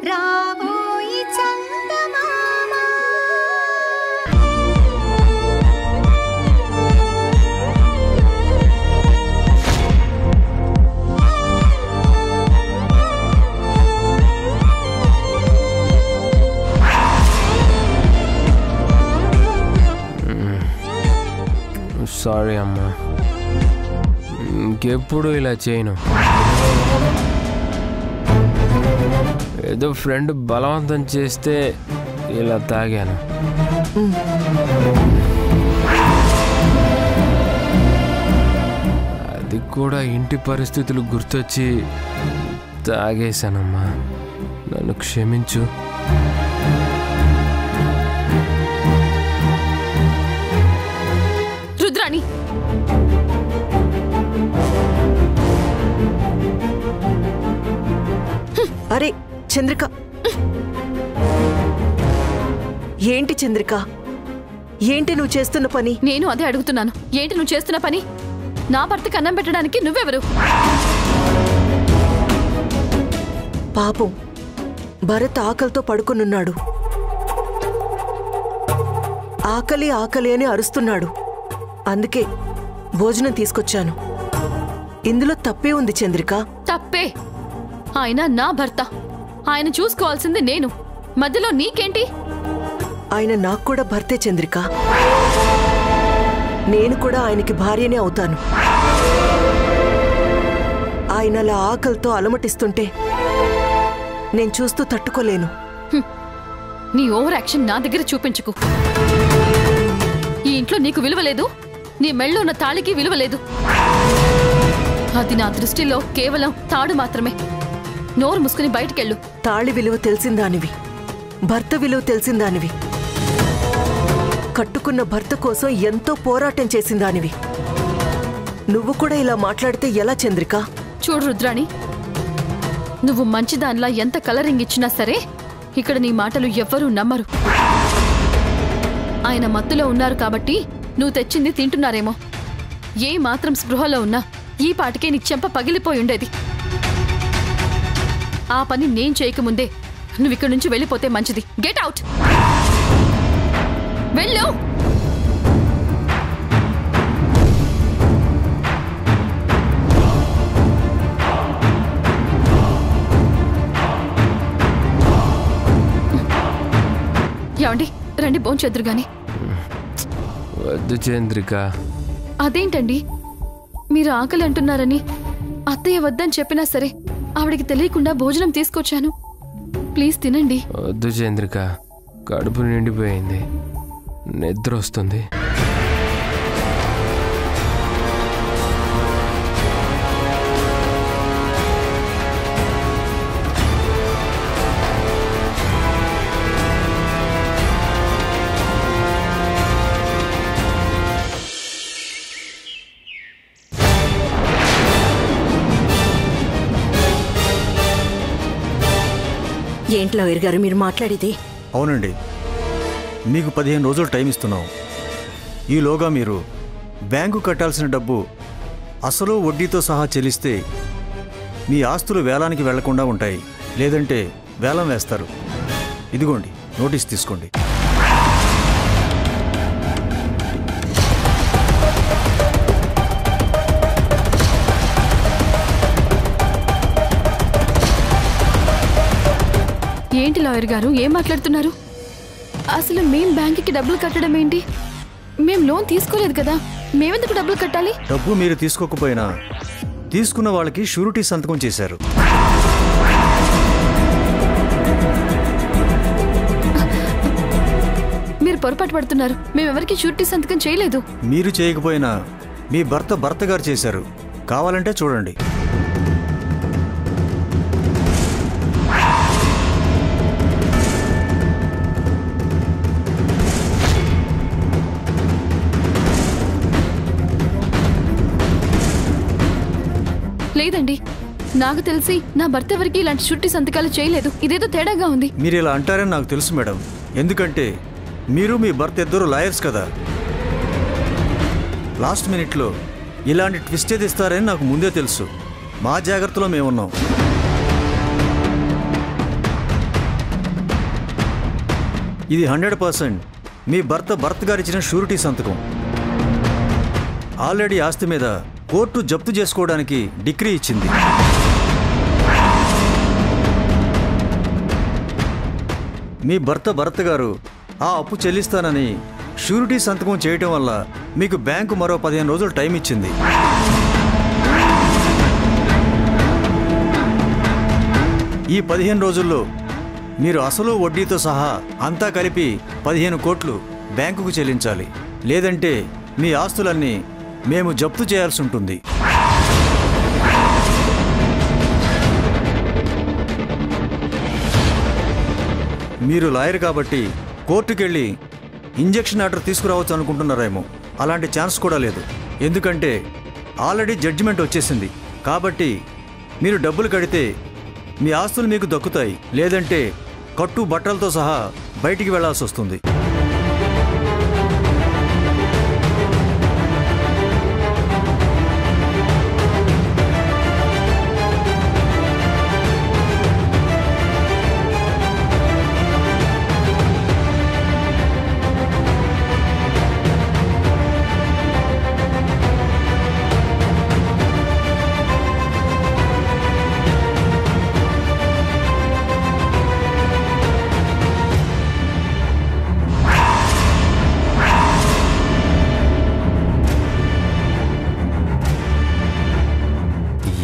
రాబోయి చందమామ సారీ అమ్మా, ఇంకెప్పుడు ఇలా చేయను. ఏదో ఫ్రెండ్ బలవంతం చేస్తే ఇలా తాగాను. అది కూడా ఇంటి పరిస్థితులు గుర్తొచ్చి తాగేశానమ్మా, నన్ను క్షమించు. రుద్రాణి, అరే చంద్రిక, ఏంటి చంద్రిక, ఏంటి నువ్వు చేస్తున్న పని? నేను అదే అడుగుతున్నాను. ఏంటి నువ్వు చేస్తున్న పని? నా భర్తకి అన్నం పెట్టడానికి నువ్వెవరు? పాపం భరత్ ఆకలితో పడుకునున్నాడు. ఆకలి ఆకలి అని అరుస్తున్నాడు. అందుకే భోజనం తీసుకొచ్చాను. ఇందులో తప్పే ఉంది చంద్రిక. తప్పే. ఆయన నా భర్త, ఆయన చూసుకోవాల్సింది నేను. మధ్యలో నీకేంటి? ఆయన నాకు కూడా భర్తే చంద్రిక. నేను కూడా ఆయనకి భార్యనే అవుతాను. ఆయన అలా ఆకలితో అలమటిస్తుంటే నేను చూస్తూ తట్టుకోలేను. నీ ఓవర్ యాక్షన్ నా దగ్గర చూపించుకు. ఈ ఇంట్లో నీకు విలువ లేదు, నీ మెళ్ళో ఉన్న తాళికి విలువ లేదు. అది నా దృష్టిలో కేవలం తాడు మాత్రమే. నోరు మూసుకుని బయటికెళ్ళు. తాళి విలువ తెలిసిందానివి, భర్త విలువ తెలిసిందానివి, కట్టుకున్న భర్త కోసం ఎంతో పోరాటం చేసిందానివి. నువ్వు కూడా ఇలా మాట్లాడితే ఎలా చంద్రిక? చూడు రుద్రాణి, నువ్వు మంచిదానిలా ఎంత కలరింగ్ ఇచ్చినా సరే ఇక్కడ నీ మాటలు ఎవ్వరూ నమ్మరు. ఆయన మత్తులో ఉన్నారు కాబట్టి నువ్వు తెచ్చింది తింటున్నారేమో. ఏ మాత్రం స్పృహలో ఉన్నా ఈ పాటికే నీ చెంప పగిలిపోయి ఉండేది. ఆ పని నేను చేయకముందే నువ్వు ఇక్కడి నుంచి వెళ్ళిపోతే మంచిది. గెట్ అవుట్, వెళ్ళు. ఏమండి, రండి భోంచేద్దురు గాని. వద్దు చంద్రిక. అదేంటండి, మీరు ఆకలి అంటున్నారని అత్తయ్య వద్దని చెప్పినా సరే ఆవిడికి తెలియకుండా భోజనం తీసుకొచ్చాను. ప్లీజ్ తినండి. వద్దు చంద్రిక, కడుపు నిండిపోయింది, నిద్ర వస్తుంది. ఏంట్లో గారు మీరు మాట్లాడేది? అవునండి, మీకు 15 రోజులు టైం ఇస్తున్నాం. ఈలోగా మీరు బ్యాంకు కట్టాల్సిన డబ్బు అసలు వడ్డీతో సహా చెల్లిస్తే మీ ఆస్తులు వేలానికి వెళ్లకుండా ఉంటాయి. లేదంటే వేలం వేస్తారు. ఇదిగోండి, నోటీస్ తీసుకోండి. ఏంటి లాయర్ గారు, ఏం మాట్లాడుతున్నారు? అసలు మేం బ్యాంకుకి డబ్బులు కట్టడం ఏంటి? మేం లోన్ తీసుకోలేదు కదా, మేమెందుకు డబ్బులు కట్టాలి? డబ్బు మీరు తీసుకోకపోయినా తీసుకున్న వాళ్ళకి షూరిటీ సంతకం చేశారు. మీరు పొరపాటు పడుతున్నారు. మేమెవరికి షూరిటీ సంతకం చేయలేదు. మీరు చేయకపోయినా మీ భర్త గారు చేశారు. కావాలంటే చూడండి. లేదండి, నాకు తెలిసి నా భర్త ఎవరికి ఇలాంటి షూరిటీ సంతకాలు చేయలేదు. ఇదేదో తేడాగా ఉంది. మీరు ఇలా అంటారని నాకు తెలుసు మేడం. ఎందుకంటే మీరు మీ భర్త ఇద్దరు లాయర్స్ కదా. లాస్ట్ మినిట్లో ఇలాంటి ట్విస్ట్ ఏది ఇస్తారని నాకు ముందే తెలుసు. మా జాగ్రత్తలో మేమున్నాం. ఇది 100% మీ భర్త గారిచ్చిన షూరిటీ సంతకం. ఆల్రెడీ ఆస్తి మీద కోర్టు జప్తు చేసుకోవడానికి డిక్రీ ఇచ్చింది. మీ భర్త గారు ఆ అప్పు చెల్లిస్తానని షూరిటీ సంతకం చేయటం వల్ల మీకు బ్యాంకు మరో 15 రోజులు టైం ఇచ్చింది. ఈ 15 రోజుల్లో మీరు అసలు వడ్డీతో సహా అంతా కలిపి 15 కోట్లు బ్యాంకుకు చెల్లించాలి. లేదంటే మీ ఆస్తులన్నీ మేము జప్తు చేయాల్సి ఉంటుంది. మీరు లాయర్ కాబట్టి కోర్టుకెళ్ళి ఇంజెక్షన్ ఆర్డర్ తీసుకురావచ్చు అనుకుంటున్నారేమో. అలాంటి ఛాన్స్ కూడా లేదు. ఎందుకంటే ఆల్రెడీ జడ్జిమెంట్ వచ్చేసింది. కాబట్టి మీరు డబ్బులు కడితే మీ ఆస్తులు మీకు దక్కుతాయి. లేదంటే కట్టు బట్టలతో సహా బయటికి వెళ్లాల్సి వస్తుంది.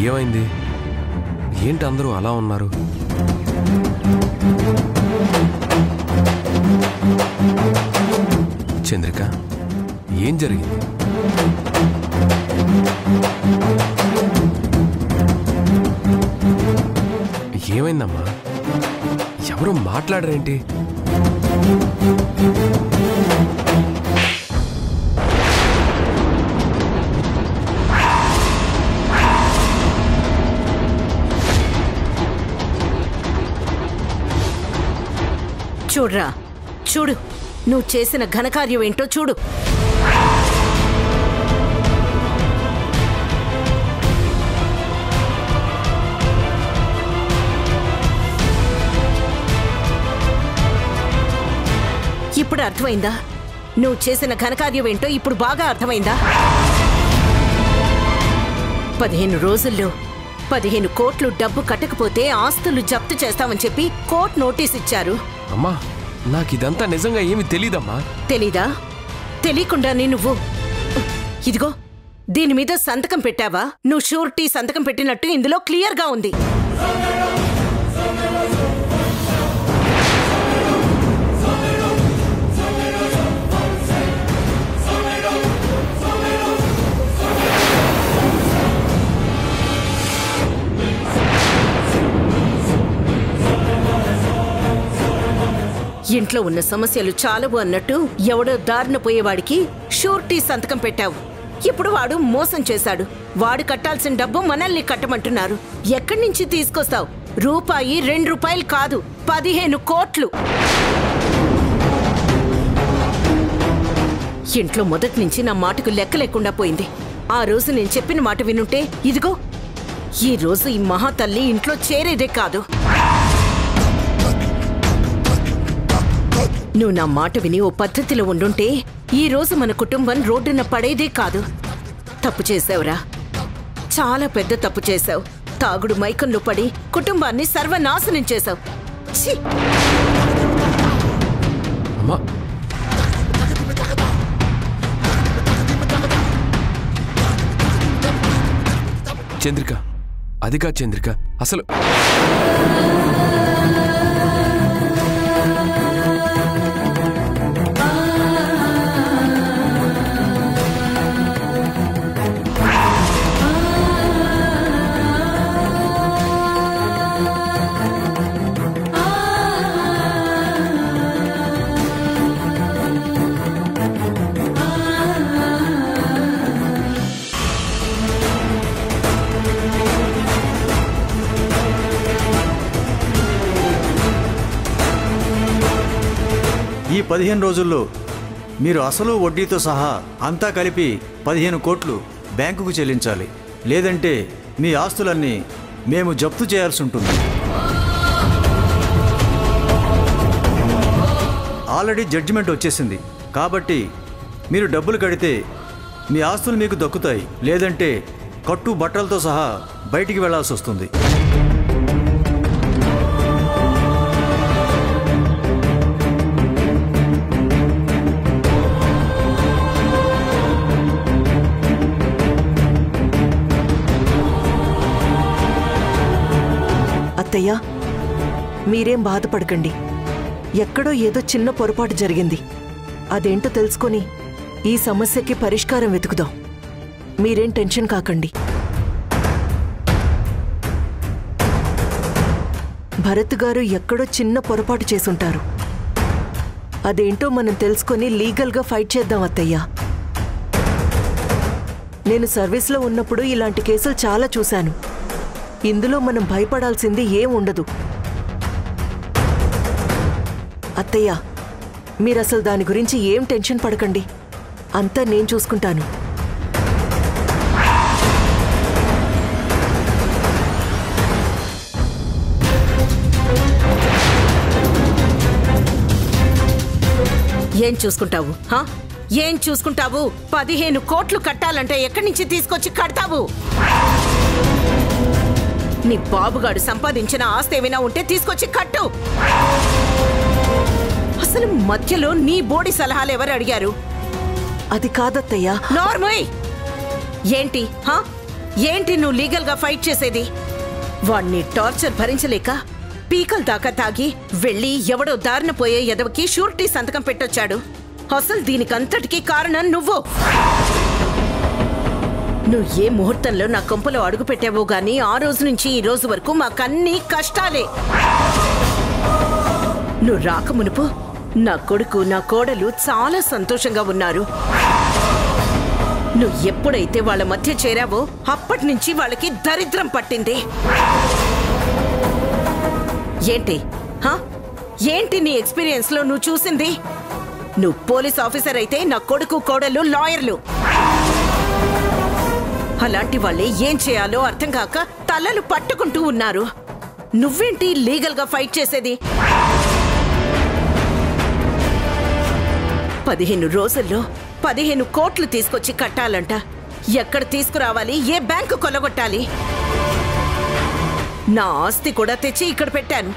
ఏమైంది? ఏంటి అందరూ అలా ఉన్నారు? చంద్రిక, ఏం జరిగింది? ఏమైందమ్మా? ఎవరు మాట్లాడరేంటి? చూడ్రా, చూడు, నువ్వు చేసిన ఘనకార్యం ఏంటో చూడు. ఇప్పుడు అర్థమైందా? నువ్వు చేసిన ఘనకార్యం ఏంటో ఇప్పుడు బాగా అర్థమైందా? 15 రోజుల్లో 15 కోట్లు డబ్బు కట్టకపోతే ఆస్తులు జప్తు చేస్తామని చెప్పి కోర్టు నోటీస్ ఇచ్చారు. అమ్మా, నాకు ఇదంతా నిజంగా ఏమీ తెలీదమ్మా. తెలీదా? తెలియకుండానే నువ్వు ఇదిగో దీని మీద సంతకం పెట్టావా? నువ్వు షూరిటీ సంతకం పెట్టినట్టు ఇందులో క్లియర్గా ఉంది. ఇంట్లో ఉన్న సమస్యలు చాలవు అన్నట్టు ఎవడో దారిన పోయేవాడికి షూరిటీ సంతకం పెట్టావు. ఇప్పుడు వాడు మోసం చేశాడు. వాడు కట్టాల్సిన డబ్బు మనల్ని కట్టమంటున్నారు. ఎక్కడి నుంచి తీసుకొస్తావు? రూపాయి 2 రూపాయలు కాదు, 15 కోట్లు. ఇంట్లో మొదటి నుంచి నా మాటకు లెక్క లేకుండా పోయింది. ఆ రోజు నేను చెప్పిన మాట వినుంటే ఇదిగో ఈ రోజు ఈ మహాతల్లి ఇంట్లో చేరేదే కాదు. నువ్వు నా మాట విని ఓ పద్ధతిలో ఉండుంటే ఈ రోజు మన కుటుంబం రోడ్డున పడేదే కాదు. తప్పు చేసావురా, చాలా పెద్ద తప్పు చేశావు. తాగుడు మైకంలో పడి కుటుంబాన్ని సర్వనాశనం చేశావు. చంద్రిక, అదిగా చంద్రిక, అసలు ఈ 15 రోజుల్లో మీరు అసలు వడ్డీతో సహా అంతా కలిపి 15 కోట్లు బ్యాంకుకు చెల్లించాలి. లేదంటే మీ ఆస్తులన్నీ మేము జప్తు చేయాల్సి ఉంటుంది. ఆల్రెడీ జడ్జిమెంట్ వచ్చేసింది. కాబట్టి మీరు డబ్బులు కడితే మీ ఆస్తులు మీకు దక్కుతాయి, లేదంటే కట్టు బట్టలతో సహా బయటికి వెళ్లాల్సి వస్తుంది. అత్తయ్య, మీరేం బాధపడకండి. ఎక్కడో ఏదో చిన్న పొరపాటు జరిగింది. అదేంటో తెలుసుకొని ఈ సమస్యకి పరిష్కారం వెతుకుదాం. మీరేం టెన్షన్ కాకండి. భరత్ గారు ఎక్కడో చిన్న పొరపాటు చేసుంటారు. అదేంటో మనం తెలుసుకొని లీగల్గా ఫైట్ చేద్దాం అత్తయ్య. నేను సర్వీస్లో ఉన్నప్పుడు ఇలాంటి కేసులు చాలా చూశాను. ఇందులో మనం భయపడాల్సింది ఏం ఉండదు. అత్తయ్య, మీరసలు దాని గురించి ఏం టెన్షన్ పడకండి. అంతా నేను చూసుకుంటాను. ఏం చూసుకుంటావు? ఏం చూసుకుంటావు? 15 కోట్లు కట్టాలంటే ఎక్కడి నుంచి తీసుకొచ్చి కడతావు? నీ బాబుగాడు సంపాదించిన ఆస్తి ఏమైనా ఉంటే తీసుకొచ్చి కట్టు. అసలు మధ్యలో నీ బోడి సలహాలు ఎవరు అడిగారు? అది కాదత్తయ్యా. నార్మల్ ఏంటి? ఏంటి నువ్వు లీగల్ గా ఫైట్ చేసేది? వాణ్ణి టార్చర్ భరించలేక పీకల దాకా తాగి వెళ్ళి ఎవడో దారిన పోయే ఎదవకి షూరిటీ సంతకం పెట్టొచ్చాడు. అసలు దీనికంతటికీ కారణం నువ్వు. నువ్వు ఏ ముహూర్తంలో నా కొంపలో అడుగు పెట్టావో గానీ ఆ రోజు నుంచి ఈ రోజు వరకు మాకన్నీ కష్టాలే. నువ్వు రాకమునుపు నా కొడుకు, నా కోడలు చాలా సంతోషంగా ఉన్నారు. నువ్వు ఎప్పుడైతే వాళ్ళ మధ్య చేరావో అప్పటి నుంచి వాళ్ళకి దరిద్రం పట్టింది. ఏంటి ఏంటి నీ ఎక్స్పీరియన్స్ లో నువ్వు చూసింది? నువ్వు పోలీస్ ఆఫీసర్ అయితే నా కొడుకు, కోడలు లాయర్లు. అలాంటి వాళ్ళే ఏం చేయాలో అర్థం కాక తలలు పట్టుకుంటూ ఉన్నారు. నువ్వేంటి లీగల్ గా ఫైట్ చేసేది? 15 రోజుల్లో 15 కోట్లు తీసుకొచ్చి కట్టాలంట. ఎక్కడ తీసుకురావాలి? ఏ బ్యాంకు కొలగొట్టాలి? నా ఆస్తి కూడా తెచ్చి ఇక్కడ పెట్టాను.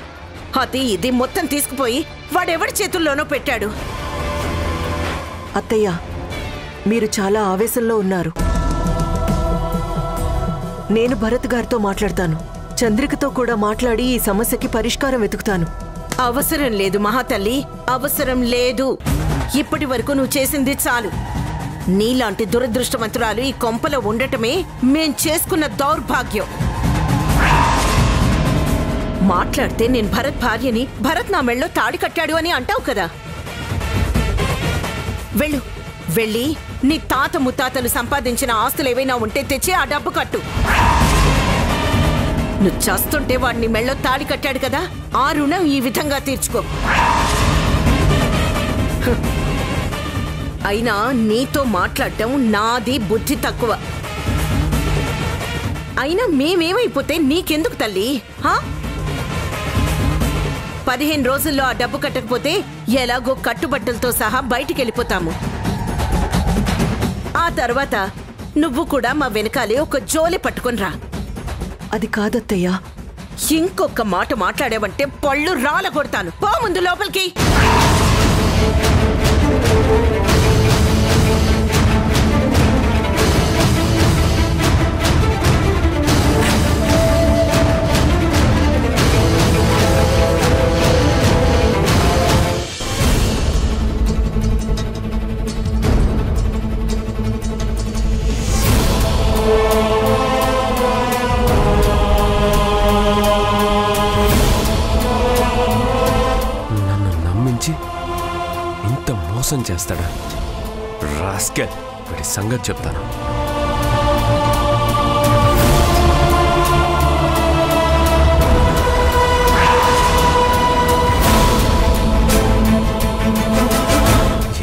అది ఇది మొత్తం తీసుకుపోయి వాడెవడి చేతుల్లోనో పెట్టాడు. అత్తయ్య, మీరు చాలా ఆవేశంలో ఉన్నారు. నేను భరత్ గారితో మాట్లాడతాను. చంద్రికతో కూడా మాట్లాడి ఈ సమస్యకి పరిష్కారం వెతుకుతాను. అవసరం లేదు మహాతల్లి, అవసరం లేదు. ఇప్పటి వరకు నువ్వు చేసింది చాలు. నీలాంటి దురదృష్టవంతురాలు ఈ కొంపలో ఉండటమే మేం చేసుకున్న దౌర్భాగ్యం. మాట్లాడితే నేను భరత్ భార్యని, భరత్ నా మెళ్ళో తాడి కట్టాడు అని అంటావు కదా. వెళ్ళు, వెళ్ళి నీ తాత ముత్తాతలు సంపాదించిన ఆస్తులు ఏవైనా ఉంటే తెచ్చి ఆ డబ్బు కట్టు. నువ్వు చేస్తుంటే వాడిని మెళ్ళో తాడి కట్టాడు కదా, ఆ రుణం ఈ విధంగా తీర్చుకో. అయినా నీతో మాట్లాడటం నాది బుద్ధి తక్కువ. అయినా మేమేమైపోతే నీకెందుకు తల్లి? 15 రోజుల్లో ఆ డబ్బు కట్టకపోతే ఎలాగో కట్టుబట్టలతో సహా బయటికి వెళ్ళిపోతాము. ఆ తర్వాత నువ్వు కూడా మా వెనకాలే ఒక జోలి పట్టుకుని రా. అది కాదత్తయ్యా. ఇంకొక మాట మాట్లాడావంటే పళ్ళు రాల కొడతాను. పో ముందు లోపలికి. ఇంత మోసం చేస్తాడా? రాస్కెల్, వీడి సంగతి చెప్తాను.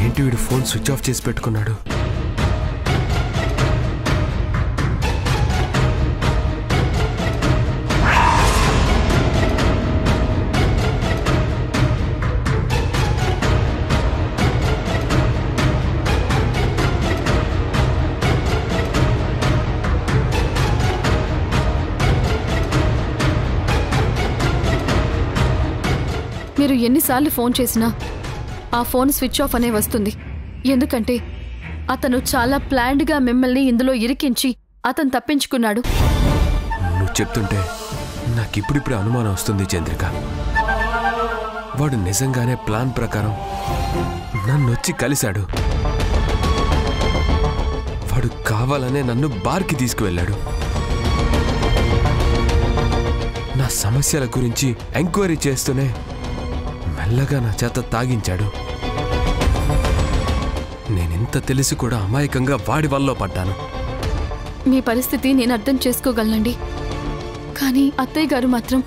ఏంటి వీడు ఫోన్ స్విచ్ ఆఫ్ చేసి పెట్టుకున్నాడు? మీరు ఎన్నిసార్లు ఫోన్ చేసినా ఆ ఫోన్ స్విచ్ ఆఫ్ అనే వస్తుంది. ఎందుకంటే అతను చాలా ప్లాన్డ్గా మిమ్మల్ని ఇందులో ఇరికించి అతను తప్పించుకున్నాడు. నువ్వు చెప్తుంటే నాకిప్పుడిప్పుడే అనుమానం వస్తుంది చంద్రిక. వాడు నిజంగానే ప్లాన్ ప్రకారం నన్నొచ్చి కలిశాడు. వాడు కావాలనే నన్ను బార్కి తీసుకువెళ్ళాడు. నా సమస్యల గురించి ఎంక్వైరీ చేస్తూనే మెల్లగా నా చేత తాగించాడు. నేనింత తెలిసి కూడా అమాయకంగా వాడి వల్ల పడ్డాను. మీ పరిస్థితి నేను అర్థం చేసుకోగలనండి. కానీ అత్తయ్య గారు మాత్రం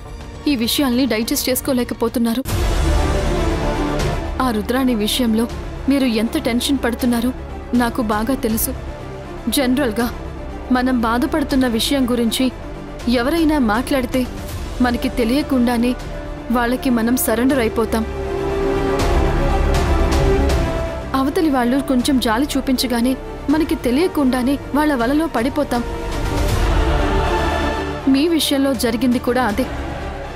ఈ విషయాల్ని డైజెస్ట్ చేసుకోలేకపోతున్నారు. ఆ రుద్రాణి విషయంలో మీరు ఎంత టెన్షన్ పడుతున్నారో నాకు బాగా తెలుసు. జనరల్గా మనం బాధపడుతున్న విషయం గురించి ఎవరైనా మాట్లాడితే మనకి తెలియకుండానే వాళ్ళకి మనం సరెండర్ అయిపోతాం. అవతలి వాళ్ళు కొంచెం జాలి చూపించగానే మనకి తెలియకుండానే వాళ్ళ వలలో పడిపోతాం. మీ విషయంలో జరిగింది కూడా అదే.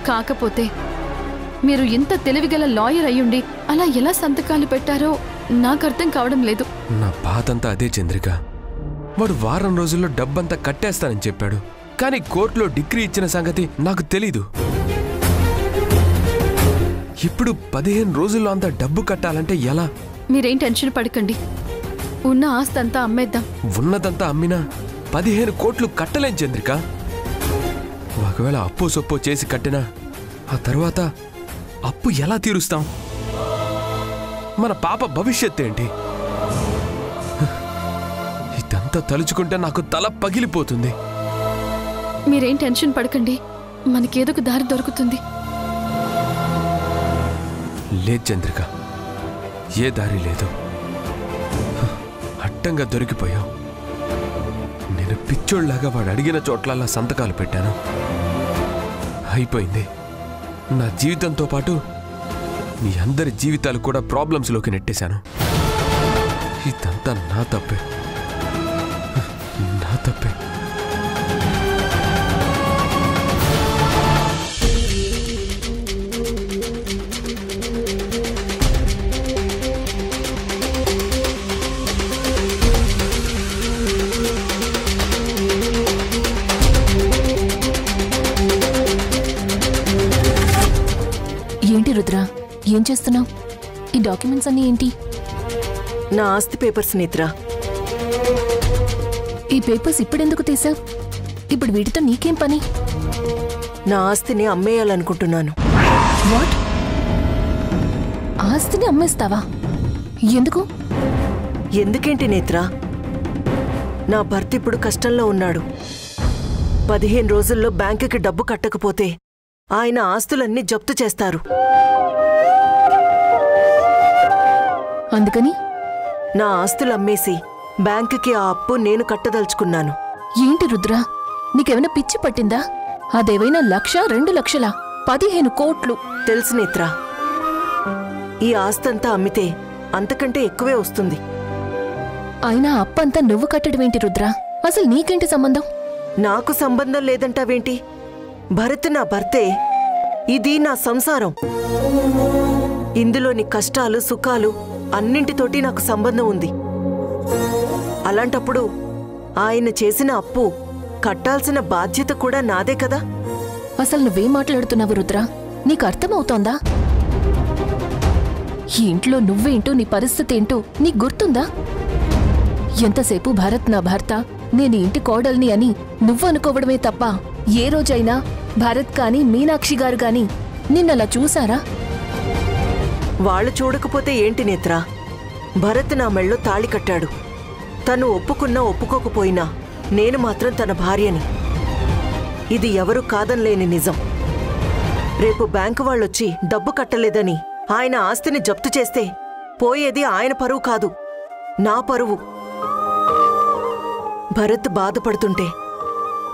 కాకపోతే మీరు ఇంత తెలివిగల లాయర్ అయ్యుండి అలా ఎలా సంతకాలు పెట్టారో నాకు అర్థం కావడం లేదు. నా బాధంతా అదే చంద్రిక. వాడు వారం రోజుల్లో డబ్బంతా కట్టేస్తానని చెప్పాడు. కానీ కోర్టులో డిగ్రీ ఇచ్చిన సంగతి నాకు తెలీదు. ఇప్పుడు 15 రోజుల్లో అంత డబ్బు కట్టాలంటే ఎలా? మీరేం టెన్షన్ పడకండి. ఉన్న ఆస్తంతా అమ్మేద్దాం. ఉన్నదంతా అమ్మినా 15 కోట్లు కట్టలేం చంద్రిక. ఒకవేళ అప్పు సొప్పు చేసి కట్టినా ఆ తర్వాత అప్పు ఎలా తీరుస్తాం? మన పాప భవిష్యత్ ఏంటి? ఇదంతా తలుచుకుంటే నాకు తల పగిలిపోతుంది. మీరేం టెన్షన్ పడకండి. మనకేదొక దారి దొరుకుతుంది. లేదు చంద్రిక, ఏ దారి లేదు. అడ్డంగా దొరికిపోయావు. నేను పిచ్చోళ్లాగా వాడు అడిగిన చోట్లల్లా సంతకాలు పెట్టాను. అయిపోయింది. నా జీవితంతో పాటు మీ అందరి జీవితాలు కూడా ప్రాబ్లమ్స్లోకి నెట్టేశాను. ఇదంతా నా తప్పే. నా తప్పే. ఏంటి రుద్ర, ఏం చేస్తున్నావు? ఈ డాక్యుమెంట్స్ అన్నీ ఏంటి? నా ఆస్తి పేపర్స్ నేత్రా. ఈ పేపర్స్ ఇప్పుడెందుకు తీసావు? ఇప్పుడు వీటితో నీకేం పని? నా ఆస్తిని అమ్మేయాలనుకుంటున్నాను. వాట్? ఆస్తిని అమ్మేస్తావా? ఎందుకు? ఎందుకేంటి నేత్రా? నా భర్త ఇప్పుడు కష్టంలో ఉన్నాడు. 15 రోజుల్లో బ్యాంకుకి డబ్బు కట్టకపోతే ఆయన ఆస్తులన్నీ జప్తు చేస్తారు. అందుకని నా ఆస్తులు అమ్మేసి బ్యాంకుకి ఆ అప్పు నేను కట్టదలుచుకున్నాను. ఏంటి రుద్ర, నీకేమైనా పిచ్చి పట్టిందా? అదేవైనా 1,00,000, 2,00,000, 15 కోట్లు. తెలుసు నేత్రా. ఈ ఆస్తంతా అమ్మితే అంతకంటే ఎక్కువే వస్తుంది. అయినా అప్పంతా నువ్వు కట్టడమేంటి రుద్ర? అసలు నీకేంటి సంబంధం? నాకు సంబంధం లేదంటావేంటి? భరత్ నా భర్తే. ఇది నా సంసారం. ఇందులోని కష్టాలు సుఖాలు అన్నింటితోటి నాకు సంబంధం ఉంది. అలాంటప్పుడు ఆయన చేసిన అప్పు కట్టాల్సిన బాధ్యత కూడా నాదే కదా. అసలు నువ్వేం మాట్లాడుతున్నావు రుద్ర? నీకు అర్థమవుతోందా? ఈ ఇంట్లో నువ్వేంటో, నీ పరిస్థితి ఏంటో నీకు గుర్తుందా? ఎంతసేపు భరత్ నా భర్త, నేను ఇంటి కోడల్ని అని నువ్వు అనుకోవడమే తప్ప ఏ రోజైనా భరత్ కానీ మీనాక్షి గారు కానీ నిన్నలా చూసారా? వాళ్ళు చూడకపోతే ఏంటి నేత్రా? భరత్ నా మెళ్ళో తాళి కట్టాడు. తను ఒప్పుకున్నా ఒప్పుకోకపోయినా నేను మాత్రం తన భార్యని. ఇది ఎవరూ కాదనలేని నిజం. రేపు బ్యాంకు వాళ్ళొచ్చి డబ్బు కట్టలేదని ఆయన ఆస్తిని జప్తు చేస్తే పోయేది ఆయన పరువు కాదు, నా పరువు. భరత్ బాధపడుతుంటే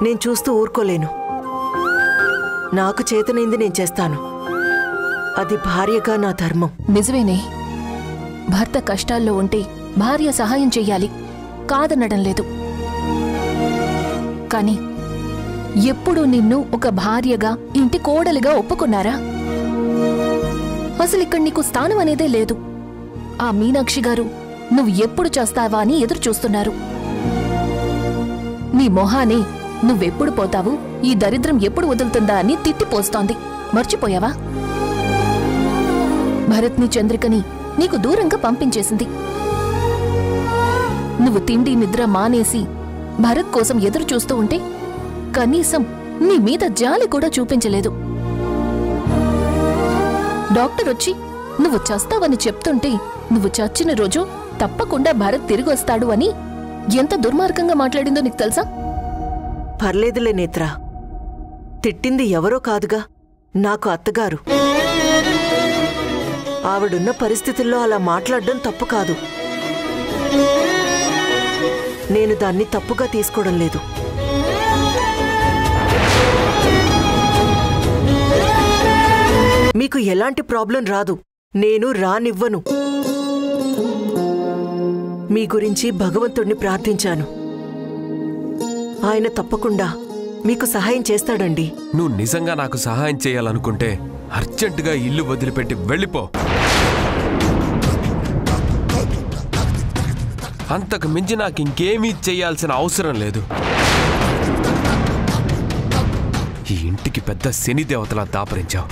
నేను చూస్తూ ఊరుకోలేను. నాకు చేతనైంది నేను చేస్తాను. అది భార్యగా నా ధర్మం. నిజమేనే, భర్త కష్టాల్లో ఉంటే భార్య సహాయం చెయ్యాలి, కాదనడం లేదు. కాని ఎప్పుడూ నిన్ను ఒక భార్యగా, ఇంటి కోడలిగా ఒప్పుకున్నారా? అసలు ఇక్కడ నీకు స్థానం అనేదే లేదు. ఆ మీనాక్షి గారు నువ్వు ఎప్పుడు చేస్తావా అని ఎదురు చూస్తున్నారు. నీ మొహానే నువ్వెప్పుడు పోతావు, ఈ దరిద్రం ఎప్పుడు వదులుతుందా అని తిట్టిపోస్తోంది. మర్చిపోయావా? భరత్ని చంద్రికని నీకు దూరంగా పంపించేసింది. నువ్వు తిండి నిద్ర మానేసి భరత్ కోసం ఎదురు చూస్తూ ఉంటే కనీసం నీ మీద జాలి కూడా చూపించలేదు. డాక్టర్ వచ్చి నువ్వు చస్తావని చెప్తుంటే నువ్వు చచ్చిన రోజు తప్పకుండా భరత్ తిరిగొస్తాడు అని ఎంత దుర్మార్గంగా మాట్లాడిందో నీకు తెలుసా? పర్లేదులే నేత్ర, తిట్టింది ఎవరో కాదుగా, నాకు అత్తగారు. ఆవిడున్న పరిస్థితుల్లో అలా మాట్లాడడం తప్పు కాదు. నేను దాన్ని తప్పుగా తీసుకోవడం లేదు. మీకు ఎలాంటి ప్రాబ్లం రాదు, నేను రానివ్వను. మీ గురించి భగవంతుణ్ణి ప్రార్థించాను. ఆయన తప్పకుండా మీకు సహాయం చేస్తాడండి. నువ్వు నిజంగా నాకు సహాయం చేయాలనుకుంటే అర్జెంటుగా ఇల్లు వదిలిపెట్టి వెళ్ళిపో. అంతకు మించి నాకు ఇంకేమీ చేయాల్సిన అవసరం లేదు. ఈ ఇంటికి పెద్ద శని దేవతలా దాపరించావు.